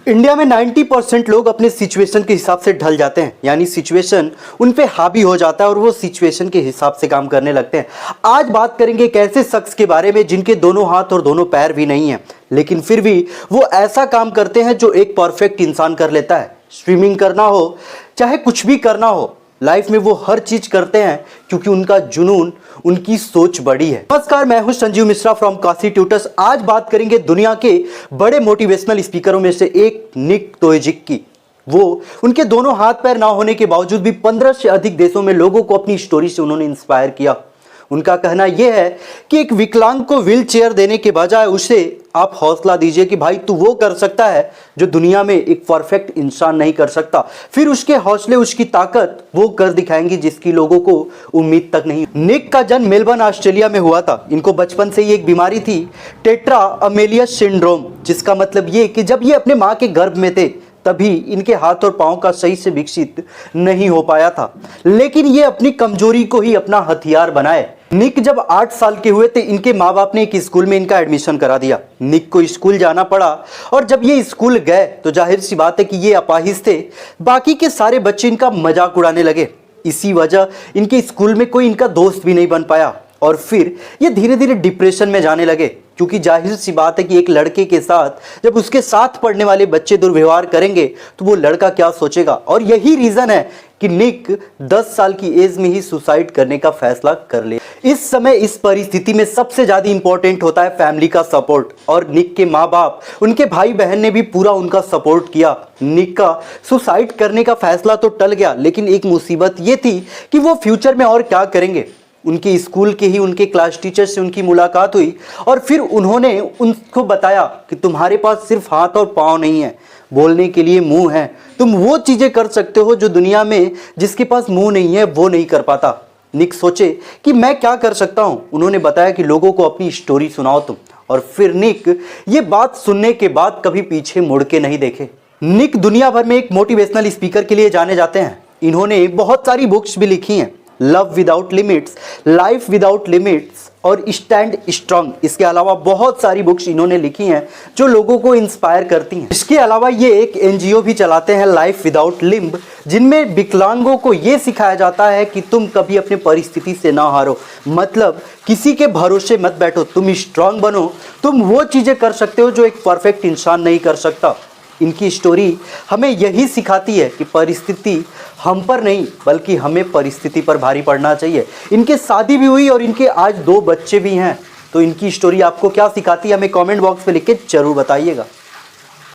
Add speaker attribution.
Speaker 1: India में 90% लोग अपने सिचुएशन के हिसाब से ढल जाते हैं, यानी सिचुएशन उन पे हावी हो जाता है और वो सिचुएशन के हिसाब से काम करने लगते हैं। आज बात करेंगे एक ऐसे शख्स के बारे में जिनके दोनों हाथ और दोनों पैर भी नहीं हैं, लेकिन फिर भी वो ऐसा काम करते हैं जो एक परफेक्ट इंसान कर लेता है। स्विमिंग करना हो चाहे कुछ भी करना हो, लाइफ में वो हर चीज करते हैं क्योंकि उनका जुनून, उनकी सोच बड़ी है। नमस्कार, मैं हूं संजीव मिश्रा फ्रॉम काशी ट्यूटर्स। आज बात करेंगे दुनिया के बड़े मोटिवेशनल स्पीकरों में से एक निक वोयजिक की। वो उनके दोनों हाथ पैर ना होने के बावजूद भी 15 से अधिक देशों में लोगों को अपनी स्टोरी से उन्होंने इंस्पायर किया। उनका कहना यह है कि एक विकलांग को व्हील चेयर देने के बजाय उसे आप हौसला दीजिए कि भाई तू वो कर सकता है जो दुनिया में एक परफेक्ट इंसान नहीं कर सकता। फिर उसके हौसले, उसकी ताकत वो कर दिखाएंगी जिसकी लोगों को उम्मीद तक नहीं। निक का जन्म मेलबर्न ऑस्ट्रेलिया में हुआ था। इनको बचपन से ही एक बीमारी थी, टेट्रा अमेलियस सिंड्रोम, जिसका मतलब ये कि जब ये अपने माँ के गर्भ में थे तभी इनके हाथ और पांव का सही से विकसित नहीं हो पाया था, लेकिन ये अपनी कमजोरी को ही अपना हथियार बनाए। निक जब 8 साल के हुए थे, इनके माँ बाप ने एक स्कूल में इनका एडमिशन करा दिया। निक को स्कूल जाना पड़ा और जब ये स्कूल गए तो जाहिर सी बात है कि ये अपाहिज थे। बाकी के सारे बच्चे इनका मजाक उड़ाने लगे। इसी वजह इनके स्कूल में कोई इनका दोस्त भी नहीं बन पाया और फिर ये धीरे धीरे डिप्रेशन में जाने लगे, क्योंकि जाहिर सी बात है कि एक लड़के के साथ जब उसके साथ पढ़ने वाले बच्चे दुर्व्यवहार करेंगे तो वो लड़का क्या सोचेगा। और यही रीजन है कि निक 10 साल की एज में ही सुसाइड करने का फैसला कर ले। इस समय इस परिस्थिति में सबसे ज्यादा इंपॉर्टेंट होता है फैमिली का सपोर्ट, और निक के माँ बाप, उनके भाई बहन ने भी पूरा उनका सपोर्ट किया। निक का सुसाइड करने का फैसला तो टल गया, लेकिन एक मुसीबत ये थी कि वो फ्यूचर में और क्या करेंगे। उनके स्कूल के ही उनके क्लास टीचर से उनकी मुलाकात हुई और फिर उन्होंने उनको बताया कि तुम्हारे पास सिर्फ हाथ और पाँव नहीं है, बोलने के लिए मुंह है। तुम वो चीज़ें कर सकते हो जो दुनिया में जिसके पास मुंह नहीं है वो नहीं कर पाता। निक सोचे कि मैं क्या कर सकता हूँ। उन्होंने बताया कि लोगों को अपनी स्टोरी सुनाओ तुम, और फिर निक ये बात सुनने के बाद कभी पीछे मुड़ के नहीं देखे। निक दुनिया भर में एक मोटिवेशनल स्पीकर के लिए जाने जाते हैं। इन्होंने बहुत सारी बुक्स भी लिखी हैं, love without limits, life without limits और स्टैंड स्ट्रांग। इसके अलावा बहुत सारी बुक्स इन्होंने लिखी हैं जो लोगों को इंस्पायर करती हैं। इसके अलावा ये एक एनजीओ भी चलाते हैं, लाइफ विदाउट लिम्ब, जिनमें विकलांगों को ये सिखाया जाता है कि तुम कभी अपने परिस्थिति से ना हारो, मतलब किसी के भरोसे मत बैठो, तुम स्ट्रांग बनो, तुम वो चीज़ें कर सकते हो जो एक परफेक्ट इंसान नहीं कर सकता। इनकी स्टोरी हमें यही सिखाती है कि परिस्थिति हम पर नहीं बल्कि हमें परिस्थिति पर भारी पड़ना चाहिए। इनके शादी भी हुई और इनके आज 2 बच्चे भी हैं। तो इनकी स्टोरी आपको क्या सिखाती है, हमें कमेंट बॉक्स में लिख के जरूर बताइएगा।